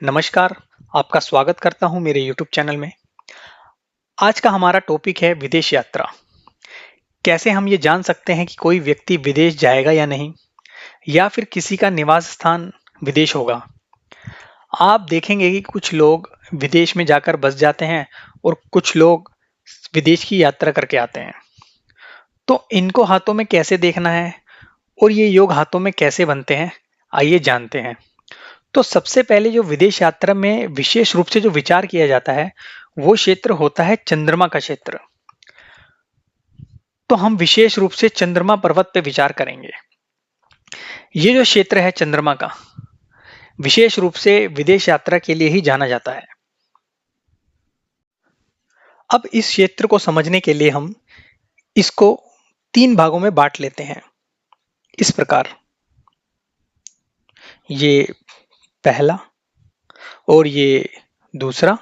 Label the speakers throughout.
Speaker 1: नमस्कार, आपका स्वागत करता हूँ मेरे यूट्यूब चैनल में। आज का हमारा टॉपिक है विदेश यात्रा। कैसे हम ये जान सकते हैं कि कोई व्यक्ति विदेश जाएगा या नहीं, या फिर किसी का निवास स्थान विदेश होगा। आप देखेंगे कि कुछ लोग विदेश में जाकर बस जाते हैं और कुछ लोग विदेश की यात्रा करके आते हैं। तो इनको हाथों में कैसे देखना है और ये योग हाथों में कैसे बनते हैं, आइए जानते हैं। तो सबसे पहले जो विदेश यात्रा में विशेष रूप से जो विचार किया जाता है, वो क्षेत्र होता है चंद्रमा का क्षेत्र। तो हम विशेष रूप से चंद्रमा पर्वत पे विचार करेंगे। ये जो क्षेत्र है चंद्रमा का, विशेष रूप से विदेश यात्रा के लिए ही जाना जाता है। अब इस क्षेत्र को समझने के लिए हम इसको 3 भागों में बांट लेते हैं। इस प्रकार, ये पहला और ये दूसरा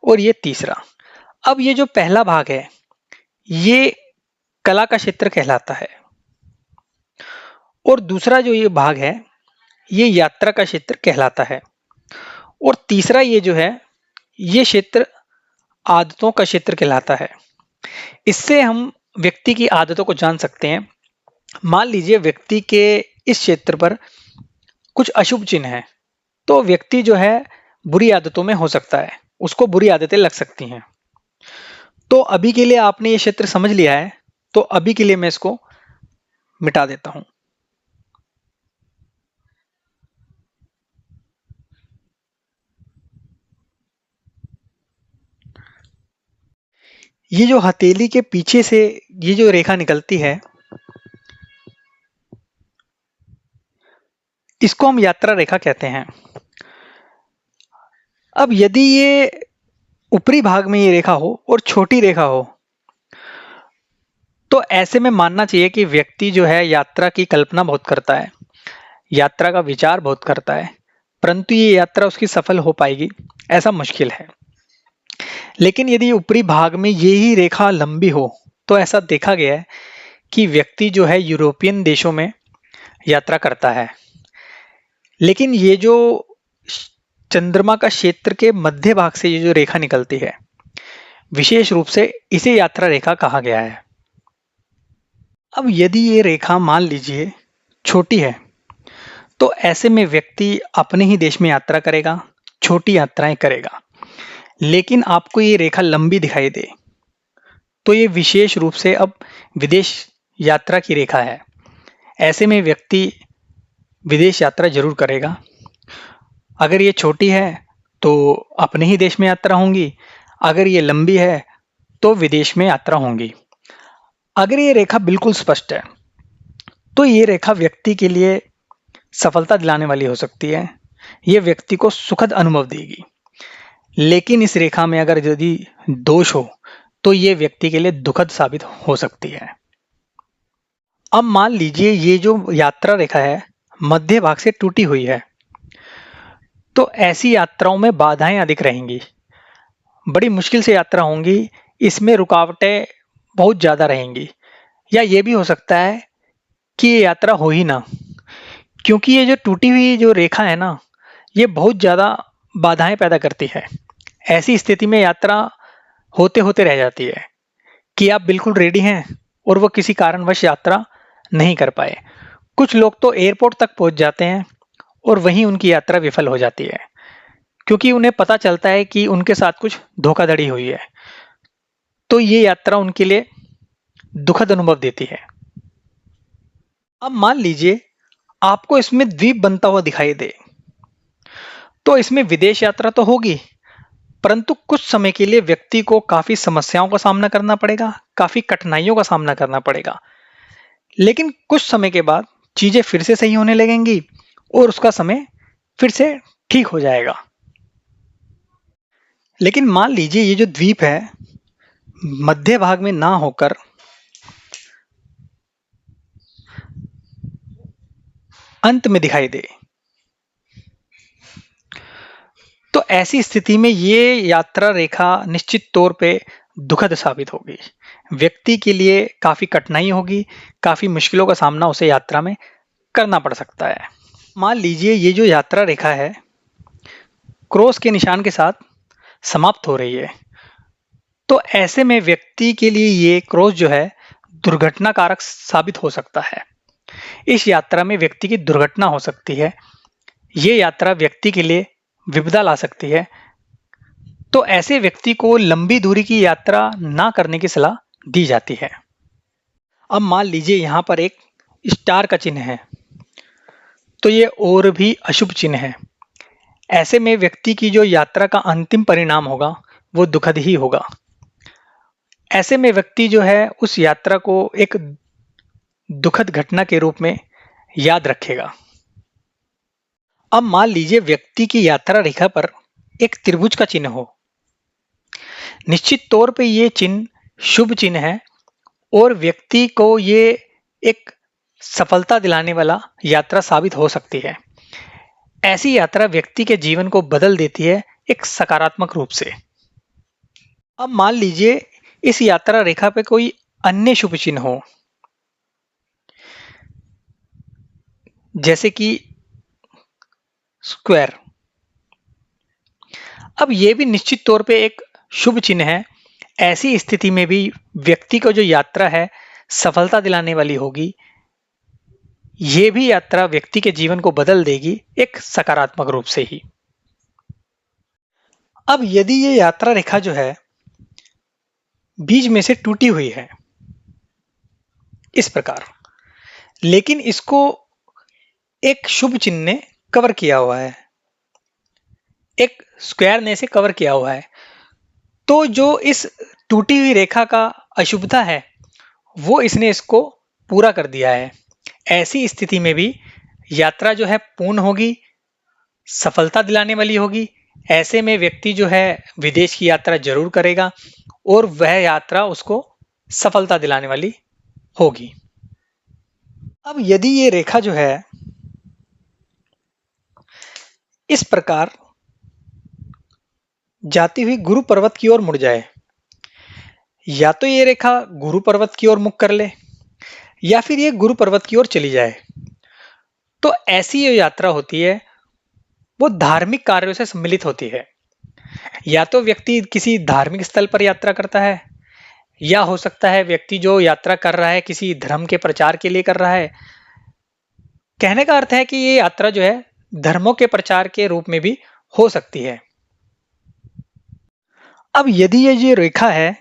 Speaker 1: और ये तीसरा। अब ये जो पहला भाग है, ये कला का क्षेत्र कहलाता है और दूसरा जो ये भाग है, ये यात्रा का क्षेत्र कहलाता है और तीसरा ये जो है, ये क्षेत्र आदतों का क्षेत्र कहलाता है। इससे हम व्यक्ति की आदतों को जान सकते हैं। मान लीजिए व्यक्ति के इस क्षेत्र पर कुछ अशुभ चिन्ह है, तो व्यक्ति जो है बुरी आदतों में हो सकता है, उसको बुरी आदतें लग सकती हैं। तो अभी के लिए आपने ये क्षेत्र समझ लिया है, तो अभी के लिए मैं इसको मिटा देता हूं। ये जो हथेली के पीछे से ये जो रेखा निकलती है, इसको हम यात्रा रेखा कहते हैं। अब यदि ये ऊपरी भाग में ये रेखा हो और छोटी रेखा हो, तो ऐसे में मानना चाहिए कि व्यक्ति जो है यात्रा की कल्पना बहुत करता है, यात्रा का विचार बहुत करता है, परंतु ये यात्रा उसकी सफल हो पाएगी ऐसा मुश्किल है। लेकिन यदि ऊपरी भाग में ये ही रेखा लंबी हो, तो ऐसा देखा गया है कि व्यक्ति जो है यूरोपियन देशों में यात्रा करता है। लेकिन ये जो चंद्रमा का क्षेत्र के मध्य भाग से ये जो रेखा निकलती है, विशेष रूप से इसे यात्रा रेखा कहा गया है। अब यदि ये रेखा मान लीजिए छोटी है, तो ऐसे में व्यक्ति अपने ही देश में यात्रा करेगा, छोटी यात्राएं करेगा। लेकिन आपको ये रेखा लंबी दिखाई दे, तो ये विशेष रूप से अब विदेश यात्रा की रेखा है। ऐसे में व्यक्ति विदेश यात्रा जरूर करेगा। अगर ये छोटी है तो अपने ही देश में यात्रा होंगी, अगर ये लंबी है तो विदेश में यात्रा होंगी। अगर ये रेखा बिल्कुल स्पष्ट है, तो ये रेखा व्यक्ति के लिए सफलता दिलाने वाली हो सकती है, ये व्यक्ति को सुखद अनुभव देगी। लेकिन इस रेखा में अगर यदि दोष हो, तो ये व्यक्ति के लिए दुखद साबित हो सकती है। अब मान लीजिए ये जो यात्रा रेखा है मध्य भाग से टूटी हुई है, तो ऐसी यात्राओं में बाधाएं अधिक रहेंगी, बड़ी मुश्किल से यात्रा होंगी, इसमें रुकावटें बहुत ज्यादा रहेंगी, या ये भी हो सकता है कि ये यात्रा हो ही ना, क्योंकि ये जो टूटी हुई जो रेखा है ना, ये बहुत ज्यादा बाधाएं पैदा करती है। ऐसी स्थिति में यात्रा होते होते रह जाती है कि आप बिल्कुल रेडी हैं और वो किसी कारणवश यात्रा नहीं कर पाए। कुछ लोग तो एयरपोर्ट तक पहुंच जाते हैं और वहीं उनकी यात्रा विफल हो जाती है, क्योंकि उन्हें पता चलता है कि उनके साथ कुछ धोखाधड़ी हुई है। तो ये यात्रा उनके लिए दुखद अनुभव देती है। अब मान लीजिए आपको इसमें द्वीप बनता हुआ दिखाई दे, तो इसमें विदेश यात्रा तो होगी, परंतु कुछ समय के लिए व्यक्ति को काफी समस्याओं का सामना करना पड़ेगा, काफी कठिनाइयों का सामना करना पड़ेगा। लेकिन कुछ समय के बाद चीजें फिर से सही होने लगेंगी और उसका समय फिर से ठीक हो जाएगा। लेकिन मान लीजिए ये जो द्वीप है मध्य भाग में ना होकर अंत में दिखाई दे, तो ऐसी स्थिति में ये यात्रा रेखा निश्चित तौर पे दुखद साबित होगी। व्यक्ति के लिए काफी कठिनाई होगी, काफी मुश्किलों का सामना उसे यात्रा में करना पड़ सकता है। मान लीजिए ये जो यात्रा रेखा है, क्रॉस के निशान के साथ समाप्त हो रही है। तो ऐसे में व्यक्ति के लिए ये क्रॉस जो है दुर्घटनाकारक साबित हो सकता है। इस यात्रा में व्यक्ति की दुर्घटना हो सकती है। ये यात्रा व्यक्ति के लिए विपदा ला सकती है। तो ऐसे व्यक्ति को लंबी दूरी की यात्रा ना करने की सलाह दी जाती है। अब मान लीजिए यहाँ पर एक स्टार का चिन्ह है, तो ये और भी अशुभ चिन्ह है। ऐसे में व्यक्ति की जो यात्रा का अंतिम परिणाम होगा वो दुखद ही होगा। ऐसे में व्यक्ति जो है उस यात्रा को एक दुखद घटना के रूप में याद रखेगा। अब मान लीजिए व्यक्ति की यात्रा रेखा पर एक त्रिभुज का चिन्ह हो। निश्चित तौर पे ये चिन्ह शुभ चिन्ह है और व्यक्ति को ये एक सफलता दिलाने वाला यात्रा साबित हो सकती है। ऐसी यात्रा व्यक्ति के जीवन को बदल देती है एक सकारात्मक रूप से। अब मान लीजिए इस यात्रा रेखा पे कोई अन्य शुभ चिन्ह हो, जैसे कि स्क्वायर। अब ये भी निश्चित तौर पे एक शुभ चिन्ह है। ऐसी स्थिति में भी व्यक्ति को जो यात्रा है सफलता दिलाने वाली होगी। ये भी यात्रा व्यक्ति के जीवन को बदल देगी एक सकारात्मक रूप से ही। अब यदि ये यात्रा रेखा जो है बीच में से टूटी हुई है इस प्रकार, लेकिन इसको एक शुभ चिन्ह ने कवर किया हुआ है, एक स्क्वायर ने इसे कवर किया हुआ है, तो जो इस टूटी हुई रेखा का अशुभता है वो इसने इसको पूरा कर दिया है। ऐसी स्थिति में भी यात्रा जो है पूर्ण होगी, सफलता दिलाने वाली होगी। ऐसे में व्यक्ति जो है विदेश की यात्रा जरूर करेगा और वह यात्रा उसको सफलता दिलाने वाली होगी। अब यदि ये रेखा जो है इस प्रकार जाती हुई गुरु पर्वत की ओर मुड़ जाए, या तो ये रेखा गुरु पर्वत की ओर मुख कर ले या फिर ये गुरु पर्वत की ओर चली जाए, तो ऐसी ये यात्रा होती है वो धार्मिक कार्यों से सम्मिलित होती है। या तो व्यक्ति किसी धार्मिक स्थल पर यात्रा करता है, या हो सकता है व्यक्ति जो यात्रा कर रहा है किसी धर्म के प्रचार के लिए कर रहा है। कहने का अर्थ है कि ये यात्रा जो है धर्मों के प्रचार के रूप में भी हो सकती है। अब यदि ये रेखा है,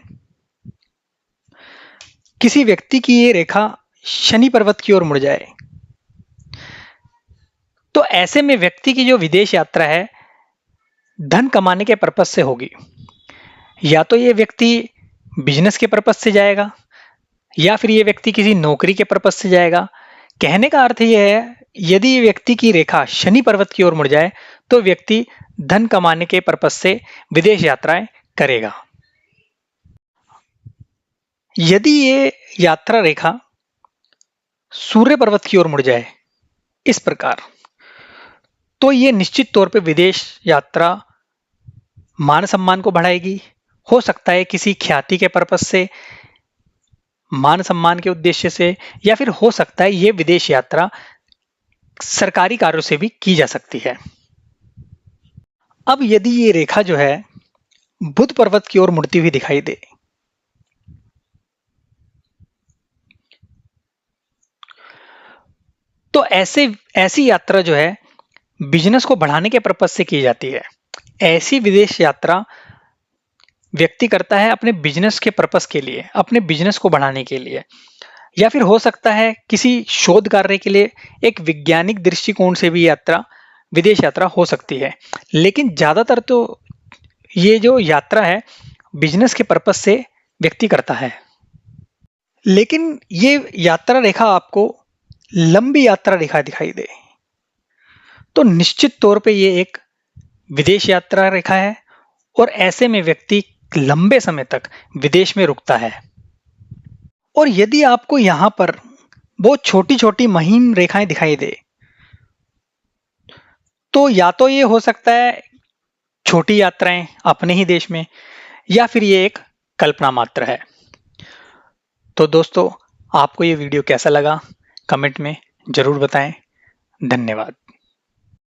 Speaker 1: किसी व्यक्ति की ये रेखा शनि पर्वत की ओर मुड़ जाए, तो ऐसे में व्यक्ति की जो विदेश यात्रा है धन कमाने के पर्पस से होगी। या तो ये व्यक्ति बिजनेस के पर्पस से जाएगा या फिर ये व्यक्ति किसी नौकरी के पर्पस से जाएगा। कहने का अर्थ यह है यदि ये व्यक्ति की रेखा शनि पर्वत की ओर मुड़ जाए तो व्यक्ति धन कमाने के पर्पस से विदेश यात्राएं करेगा। यदि ये यात्रा रेखा सूर्य पर्वत की ओर मुड़ जाए इस प्रकार, तो ये निश्चित तौर पे विदेश यात्रा मान सम्मान को बढ़ाएगी। हो सकता है किसी ख्याति के पर्पस से, मान सम्मान के उद्देश्य से, या फिर हो सकता है ये विदेश यात्रा सरकारी कार्यों से भी की जा सकती है। अब यदि ये रेखा जो है बुध पर्वत की ओर मुड़ती हुई दिखाई दे, तो ऐसी यात्रा जो है बिजनेस को बढ़ाने के पर्पस से की जाती है। ऐसी विदेश यात्रा व्यक्ति करता है अपने बिजनेस के पर्पस के लिए, अपने बिजनेस को बढ़ाने के लिए, या फिर हो सकता है किसी शोध कार्य के लिए, एक वैज्ञानिक दृष्टिकोण से भी यात्रा विदेश यात्रा हो सकती है। लेकिन ज्यादातर तो ये जो यात्रा है बिजनेस के पर्पस से व्यक्ति करता है। लेकिन ये यात्रा रेखा आपको लंबी यात्रा रेखा दिखाई दे तो निश्चित तौर पे ये एक विदेश यात्रा रेखा है और ऐसे में व्यक्ति लंबे समय तक विदेश में रुकता है। और यदि आपको यहां पर बहुत छोटी छोटी महीन रेखाएं दिखाई दे तो या तो ये हो सकता है छोटी यात्राएं अपने ही देश में, या फिर ये एक कल्पना मात्र है। तो दोस्तों, आपको ये वीडियो कैसा लगा कमेंट में जरूर बताएं। धन्यवाद।